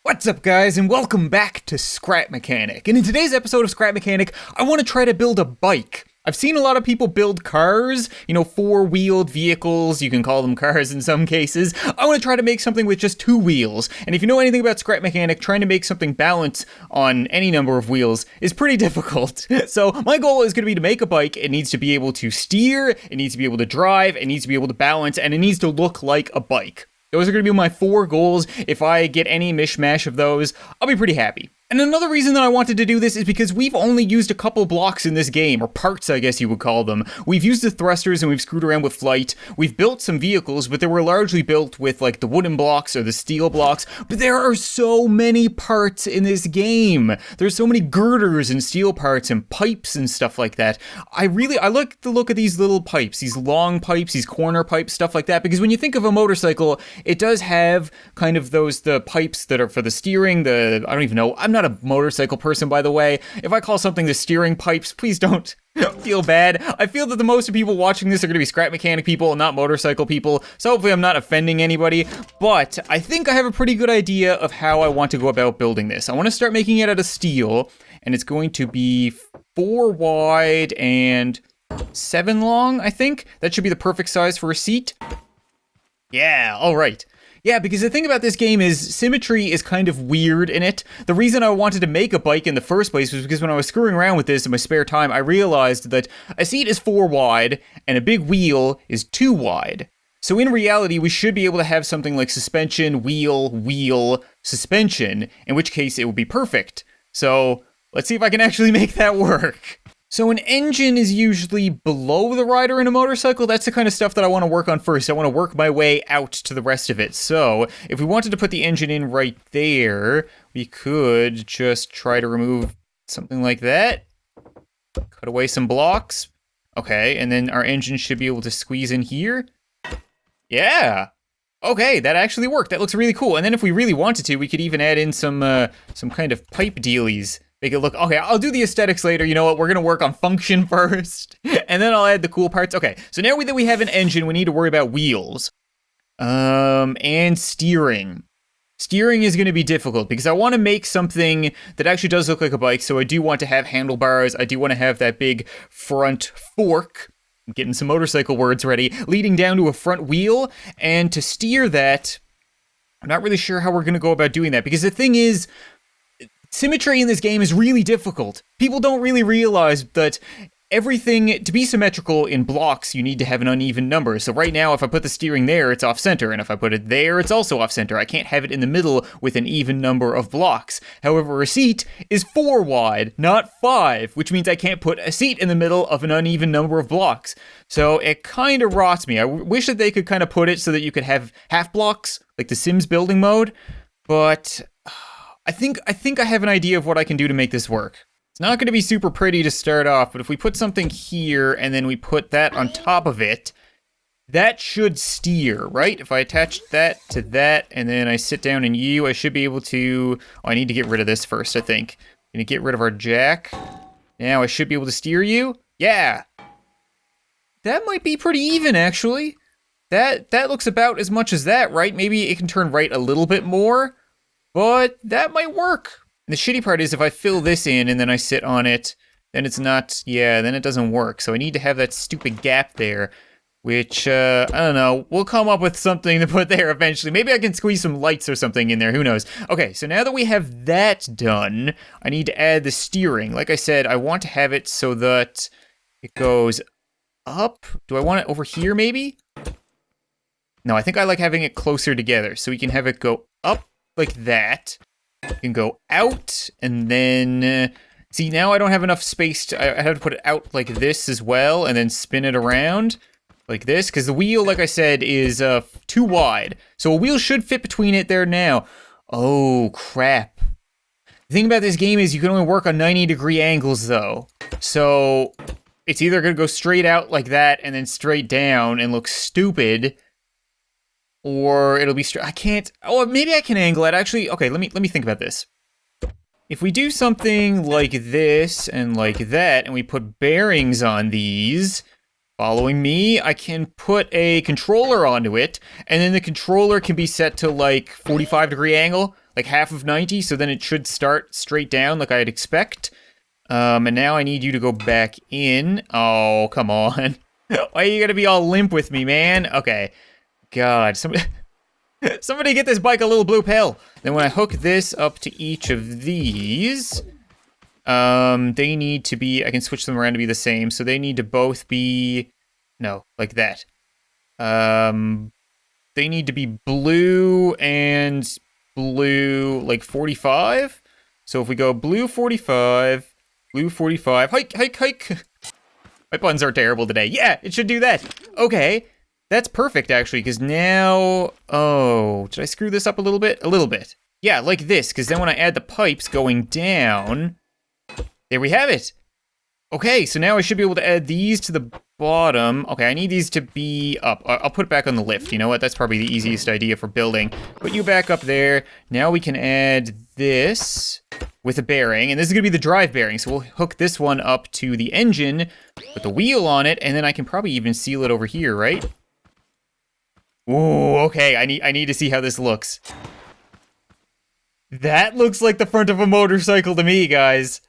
What's up, guys, and welcome back to Scrap Mechanic. And in today's episode of Scrap Mechanic, I want to try to build a bike. I've seen a lot of people build cars, four-wheeled vehicles. You can call them cars in some cases. I want to try to make something with just two wheels. And if you know anything about Scrap Mechanic, trying to make something balance on any number of wheels is pretty difficult. So my goal is going to be to make a bike. It needs to be able to steer, it needs to be able to drive, it needs to be able to balance, and it needs to look like a bike. Those are going to be my 4 goals. If I get any mishmash of those, I'll be pretty happy. And another reason that I wanted to do this is because we've only used a couple blocks in this game, or parts I guess you would call them. We've used the thrusters and we've screwed around with flight. We've built some vehicles, but they were largely built with like the wooden blocks or the steel blocks. But there are so many parts in this game. There's so many girders and steel parts and pipes and stuff like that. I like the look of these little pipes, these long pipes, these corner pipes, stuff like that. Because when you think of a motorcycle, it does have kind of the pipes that are for the steering, I don't even know, I'm not a motorcycle person, by the way. If I call something the steering pipes, please don't feel bad. I feel that the most of people watching this are going to be Scrap Mechanic people and not motorcycle people, so hopefully I'm not offending anybody, but I think I have a pretty good idea of how I want to go about building this. I want to start making it out of steel, and it's going to be 4 wide and 7 long, I think. That should be the perfect size for a seat. Yeah, alright. Yeah, because the thing about this game is symmetry is kind of weird in it. The reason I wanted to make a bike in the first place was because when I was screwing around with this in my spare time, I realized that a seat is 4 wide and a big wheel is 2 wide. So in reality, we should be able to have something like suspension, wheel, suspension, in which case it would be perfect. So let's see if I can actually make that work. So an engine is usually below the rider in a motorcycle. That's the kind of stuff that I want to work on first. I want to work my way out to the rest of it. So if we wanted to put the engine in right there, we could just try to remove something like that. Cut away some blocks. Okay, and then our engine should be able to squeeze in here. Yeah. Okay, that actually worked. That looks really cool. And then if we really wanted to, we could even add in some kind of pipe dealies. Make it look, okay, I'll do the aesthetics later. You know what? We're going to work on function first, and then I'll add the cool parts. Okay, so now that we have an engine, we need to worry about wheels. And steering. Steering is going to be difficult because I want to make something that actually does look like a bike. So I do want to have handlebars. I do want to have that big front fork. I'm getting some motorcycle words ready. Leading down to a front wheel. And to steer that, I'm not really sure how we're going to go about doing that. Because the thing is, symmetry in this game is really difficult. People don't really realize that everything, to be symmetrical in blocks, you need to have an uneven number. So right now, if I put the steering there, it's off center. And if I put it there, it's also off center. I can't have it in the middle with an even number of blocks. However, a seat is 4 wide, not 5, which means I can't put a seat in the middle of an uneven number of blocks. So it kind of rots me. I wish that they could kind of put it so that you could have half blocks, like the Sims building mode. But I think I have an idea of what I can do to make this work. It's not going to be super pretty to start off, but if we put something here and then we put that on top of it, that should steer, right? If I attach that to that and then I sit down in U, I should be able to... Oh, I need to get rid of this first, I think. I'm going to get rid of our jack. Now I should be able to steer you. Yeah! That might be pretty even, actually. That looks about as much as that, right? Maybe it can turn right a little bit more. But that might work. And the shitty part is if I fill this in and then I sit on it, then it's not, then it doesn't work. So I need to have that stupid gap there, which, I don't know, we'll come up with something to put there eventually. Maybe I can squeeze some lights or something in there, who knows. Okay, so now that we have that done, I need to add the steering. Like I said, I want to have it so that it goes up. Do I want it over here, maybe? No, I think I like having it closer together, so we can have it go up like that. You can go out, and then, see, now I don't have enough space I have to put it out like this as well, and then spin it around like this, because the wheel, like I said, is 2 wide. So a wheel should fit between it there now. Oh, crap. The thing about this game is you can only work on 90-degree angles, though. So it's either going to go straight out like that, and then straight down and look stupid, or it'll be straight. I can't. Oh, maybe I can angle it. Actually, okay, let me think about this. If we do something like this and like that, and we put bearings on these, Following me, I can put a controller onto it, and then the controller can be set to like 45-degree angle, like half of 90, so then it should start straight down like I'd expect. And now I need you to go back in. Oh, come on. Why are you gonna be all limp with me, man? Okay. God, somebody get this bike a little blue pill. Then when I hook this up to each of these, they need to be, I can switch them around to be the same, so they need to both be, no, like that. They need to be blue and blue, like 45. So if we go blue 45, hike, hike, hike. My puns are terrible today. Yeah, it should do that. Okay, that's perfect actually, because now, oh, did I screw this up a little bit? A little bit. Yeah, like this, because then when I add the pipes going down, there we have it. Okay, so now I should be able to add these to the bottom. Okay, I need these to be up. I'll put it back on the lift. You know what? That's probably the easiest idea for building. Put you back up there. Now we can add this with a bearing, and this is gonna be the drive bearing. So we'll hook this one up to the engine, put the wheel on it, and then I can probably even seal it over here, right? Ooh, okay, I need to see how this looks. That looks like the front of a motorcycle to me, guys.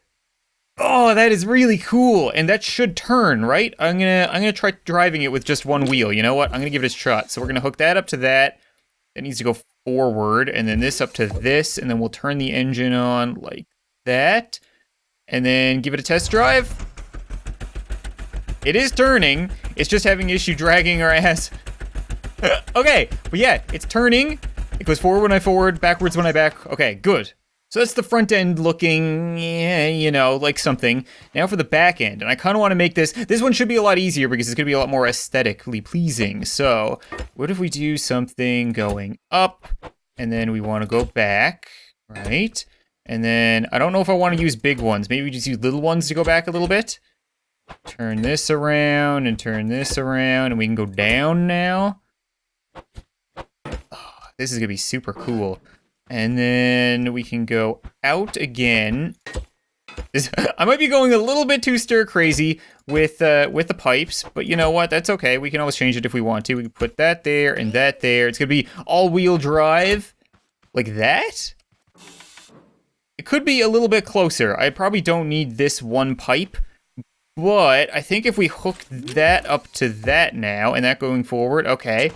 Oh, that is really cool, and that should turn, right? I'm gonna try driving it with just one wheel. You know what? I'm gonna give it a shot. So we're gonna hook that up to that. That needs to go forward, and then this up to this, and then we'll turn the engine on like that, and then give it a test drive. It is turning. It's just having issue dragging our ass. Okay, but yeah, it's turning. It goes forward when I forward, backwards when I back. Okay, good. So that's the front end looking, yeah, you know, like something. Now for the back end, and I kind of want to make this one should be a lot easier because it's going to be a lot more aesthetically pleasing. So what if we do something going up, and then we want to go back, right? And then I don't know if I want to use big ones. Maybe we just use little ones to go back a little bit. Turn this around and turn this around, and we can go down now. Oh, this is going to be super cool. And then we can go out again. I might be going a little bit too stir crazy with the pipes, but you know what? That's okay. We can always change it if we want to. We can put that there and that there. It's gonna be all-wheel drive, like that. It could be a little bit closer. I probably don't need this one pipe, but I think if we hook that up to that now and that going forward, okay.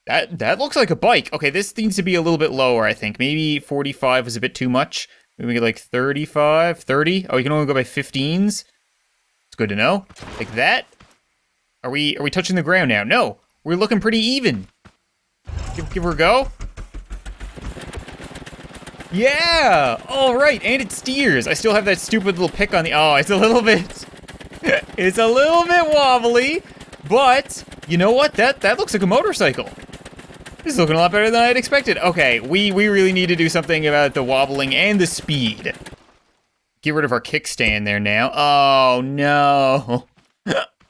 That looks like a bike. Okay, this needs to be a little bit lower, I think. Maybe 45 is a bit too much. Maybe we get like 35, 30. Oh, you can only go by 15s. It's good to know. Like that. Are we touching the ground now? No, we're looking pretty even. Give her a go. Yeah. All right, and it steers. I still have that stupid little pick on the. Oh, it's a little bit. It's a little bit wobbly, but you know what? That looks like a motorcycle. This is looking a lot better than I'd expected. Okay, we really need to do something about the wobbling and the speed. Get rid of our kickstand there now. Oh, no.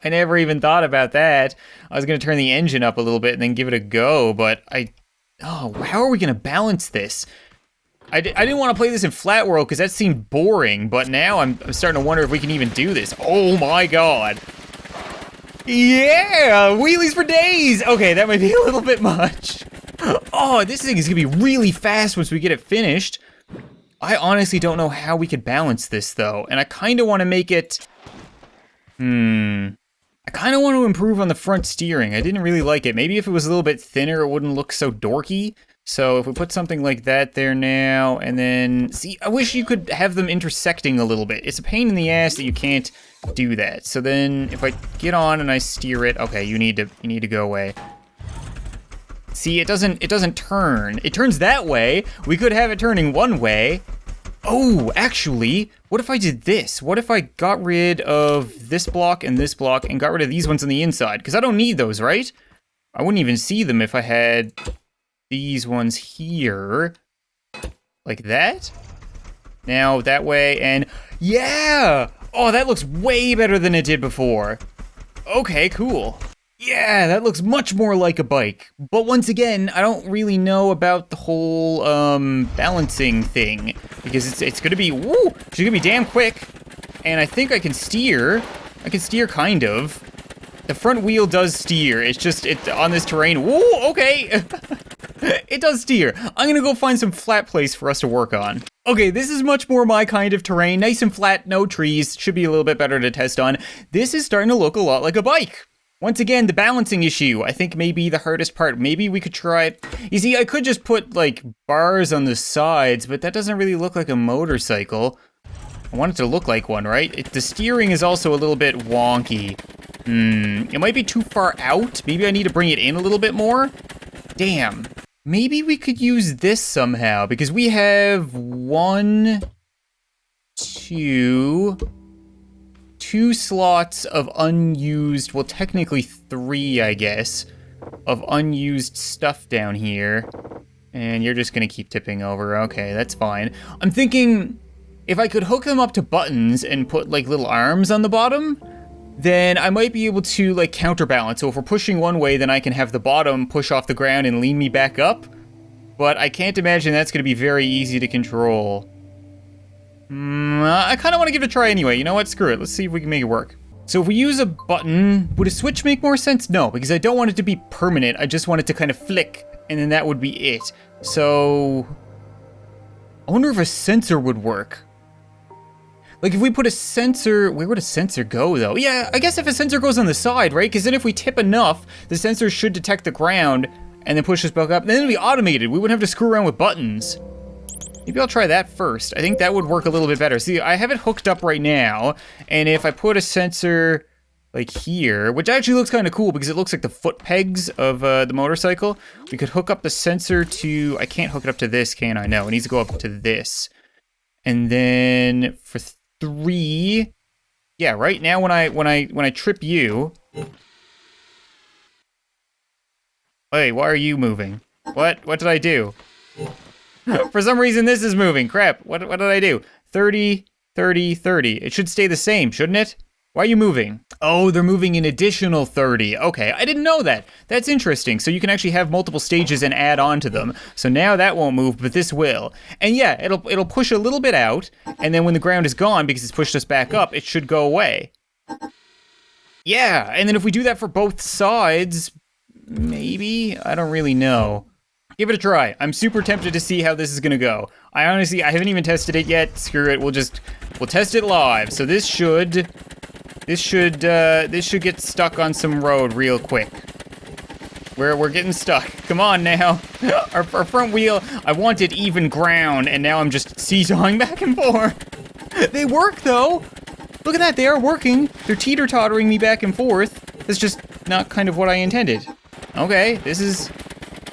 I never even thought about that. I was going to turn the engine up a little bit and then give it a go, but oh, how are we going to balance this? I didn't want to play this in flat world because that seemed boring, but now I'm starting to wonder if we can even do this. Oh, my God. Yeah, wheelies for days. Okay, that might be a little bit much. Oh, this thing is gonna be really fast once we get it finished. I honestly don't know how we could balance this though, and I kind of want to make it. I kind of want to improve on the front steering. I didn't really like it. Maybe if it was a little bit thinner, it wouldn't look so dorky. So if we put something like that there now, and then, see, I wish you could have them intersecting a little bit. It's a pain in the ass that you can't do that. So then if I get on and I steer it, okay, you need to go away. See, it doesn't turn. It turns that way. We could have it turning one way. Oh, actually, what if I did this? What if I got rid of this block and got rid of these ones on the inside? Because I don't need those, right? I wouldn't even see them if I had these ones here, like that. Now that way, and yeah! Oh, that looks way better than it did before. Okay, cool. Yeah, that looks much more like a bike. But once again, I don't really know about the whole balancing thing, because it's gonna be, woo, she's gonna be damn quick, and I think I can steer. I can steer kind of. The front wheel does steer. It's just, on this terrain. Whoa, okay. It does steer. I'm gonna go find some flat place for us to work on. Okay, this is much more my kind of terrain. Nice and flat, no trees. Should be a little bit better to test on. This is starting to look a lot like a bike. Once again, the balancing issue, I think may be the hardest part. Maybe we could try it. You see, I could just put, like, bars on the sides, but that doesn't really look like a motorcycle. I want it to look like one, right? The steering is also a little bit wonky. It might be too far out. Maybe I need to bring it in a little bit more. Damn. Maybe we could use this somehow, because we have two slots of unused, well, technically 3, I guess, of unused stuff down here. And you're just gonna keep tipping over. Okay, that's fine. I'm thinking if I could hook them up to buttons and put like little arms on the bottom, then I might be able to like counterbalance. So if we're pushing one way, then I can have the bottom push off the ground and lean me back up. But I can't imagine that's gonna be very easy to control. I kind of want to give it a try anyway. You know what? Screw it. Let's see if we can make it work. So if we use a button, would a switch make more sense? No, because I don't want it to be permanent. I just want it to kind of flick, and then that would be it. So I wonder if a sensor would work. Like if we put a sensor, where would a sensor go though? Yeah, I guess if a sensor goes on the side, right? Because then if we tip enough, the sensor should detect the ground and then push us back up. Then it'll be automated. We wouldn't have to screw around with buttons. Maybe I'll try that first. I think that would work a little bit better. See, I have it hooked up right now, and if I put a sensor like here, which actually looks kind of cool because it looks like the foot pegs of the motorcycle, we could hook up the sensor to, I can't hook it up to this, can I? No, it needs to go up to this. And then for 3, yeah, right now when I trip you, hey, why are you moving? What did I do? For some reason, this is moving. Crap. What did I do? 30, 30, 30. It should stay the same, shouldn't it? Why are you moving? Oh, they're moving an additional 30. Okay, I didn't know that. That's interesting. So you can actually have multiple stages and add on to them. So now that won't move, but this will. And yeah, it'll push a little bit out, and then when the ground is gone, because it's pushed us back up, it should go away. Yeah, and then if we do that for both sides, maybe? I don't really know. Give it a try. I'm super tempted to see how this is gonna go. I haven't even tested it yet. Screw it. We'll test it live. So this should get stuck on some road real quick. We're getting stuck. Come on now. Our front wheel, I wanted even ground, and now I'm just seesawing back and forth. They work though. Look at that, they are working. They're teeter-tottering me back and forth. That's just not kind of what I intended. Okay, this is...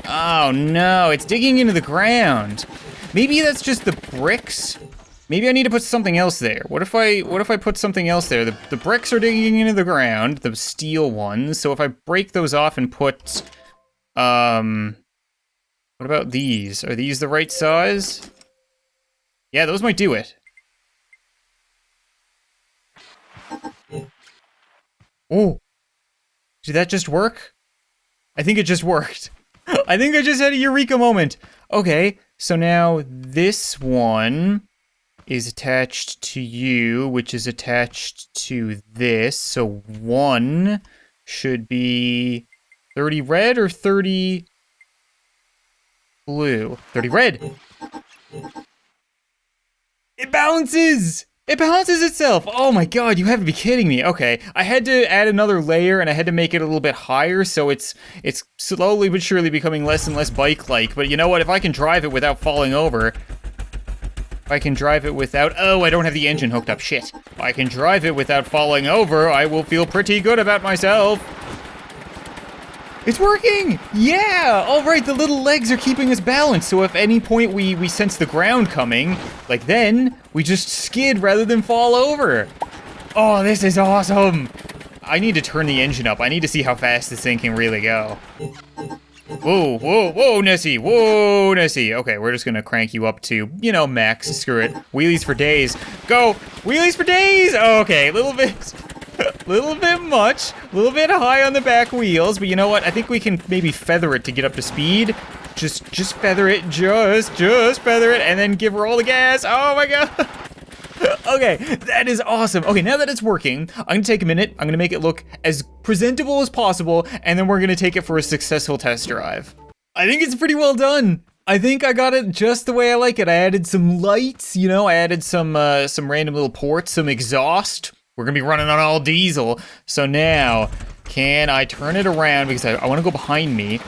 Oh no, it's digging into the ground. Maybe that's just the bricks. Maybe I need to put something else there. What if I put something else there? The bricks are digging into the ground, the steel ones. So if I break those off and put, what about these? Are these the right size? Yeah, those might do it. Oh, did that just work? I think it just worked. I think I just had a eureka moment. Okay, so now this one is attached to you, which is attached to this. So 1 should be 30 red or 30 blue? 30 red. It balances! It balances itself! Oh my god, you have to be kidding me. Okay, I had to add another layer and I had to make it a little bit higher, so it's slowly but surely becoming less and less bike-like. But you know what, if I can drive it without falling over... If I can drive it without... Oh, I don't have the engine hooked up, shit. If I can drive it without falling over, I will feel pretty good about myself. It's working! Yeah! All right, the little legs are keeping us balanced, so if at any point we sense the ground coming, like then, we just skid rather than fall over. Oh, this is awesome! I need to turn the engine up. I need to see how fast this thing can really go. Whoa, whoa, whoa, Nessie! Whoa, Nessie! Okay, we're just gonna crank you up to, you know, max. Screw it. Wheelies for days. Go! Wheelies for days! Okay, a little bit... Little bit much, a little bit high on the back wheels, but you know what? I think we can maybe feather it to get up to speed. Just feather it, just feather it, and then give her all the gas. Oh my god! Okay, that is awesome. Okay, now that it's working, I'm gonna take a minute. I'm gonna make it look as presentable as possible, and then we're gonna take it for a successful test drive. I think it's pretty well done. I think I got it just the way I like it. I added some lights, you know, I added some random little ports, some exhaust. We're gonna be running on all diesel. So now, can I turn it around because I wanna go behind me.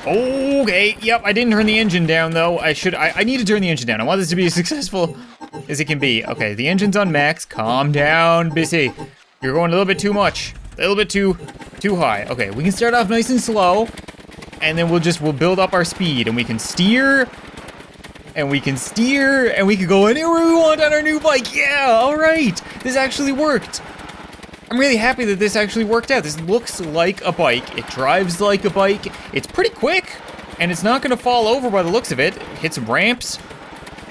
Okay, yep, I didn't turn the engine down though. I need to turn the engine down. I want this to be as successful as it can be. Okay, the engine's on max. Calm down, Bissy. You're going a little bit too much. A little bit too high. Okay, we can start off nice and slow, and then we'll build up our speed, and we can steer, and we can go anywhere we want on our new bike. Yeah, all right. This actually worked. I'm really happy that this actually worked out. This looks like a bike. It drives like a bike. It's pretty quick, and it's not gonna fall over by the looks of it. Hit some ramps.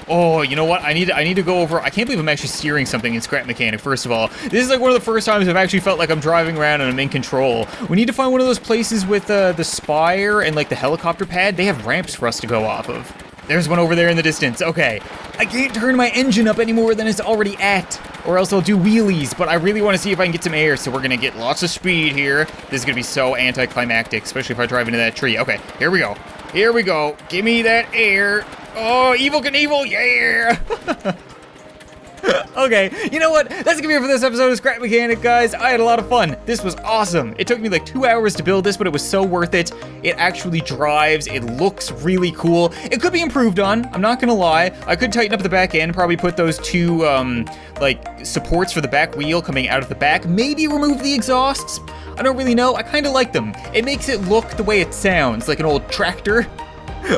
Oh, you know what? I need to go over. I can't believe I'm actually steering something in Scrap Mechanic, first of all. This is like one of the first times I've actually felt like I'm driving around and I'm in control. We need to find one of those places with the spire and like the helicopter pad. They have ramps for us to go off of. There's one over there in the distance. Okay. I can't turn my engine up any more than it's already at, or else I'll do wheelies, but I really want to see if I can get some air, so we're going to get lots of speed here. This is going to be so anticlimactic, especially if I drive into that tree. Okay, here we go. Here we go. Give me that air. Oh, Evel Knievel, yeah! Okay, you know what? That's gonna be it for this episode of Scrap Mechanic, guys. I had a lot of fun. This was awesome. It took me like 2 hours to build this, but it was so worth it. It actually drives. It looks really cool. It could be improved on. I'm not gonna lie. I could tighten up the back end, probably put those two, like, supports for the back wheel coming out of the back. Maybe remove the exhausts. I don't really know. I kind of like them. It makes it look the way it sounds, like an old tractor.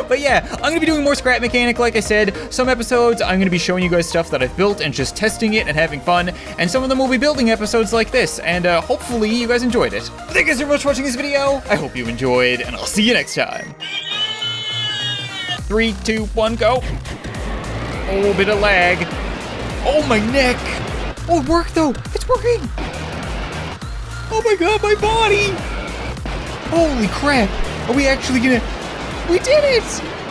But yeah, I'm going to be doing more Scrap Mechanic, like I said. Some episodes, I'm going to be showing you guys stuff that I've built and just testing it and having fun. And some of them will be building episodes like this. And hopefully you guys enjoyed it. Thank you guys so much for watching this video. I hope you enjoyed, and I'll see you next time. 3, 2, 1, go. Oh, bit of lag. Oh, my neck. Oh, it worked though. It's working. Oh my god, my body. Holy crap. Are we actually gonna... We did it!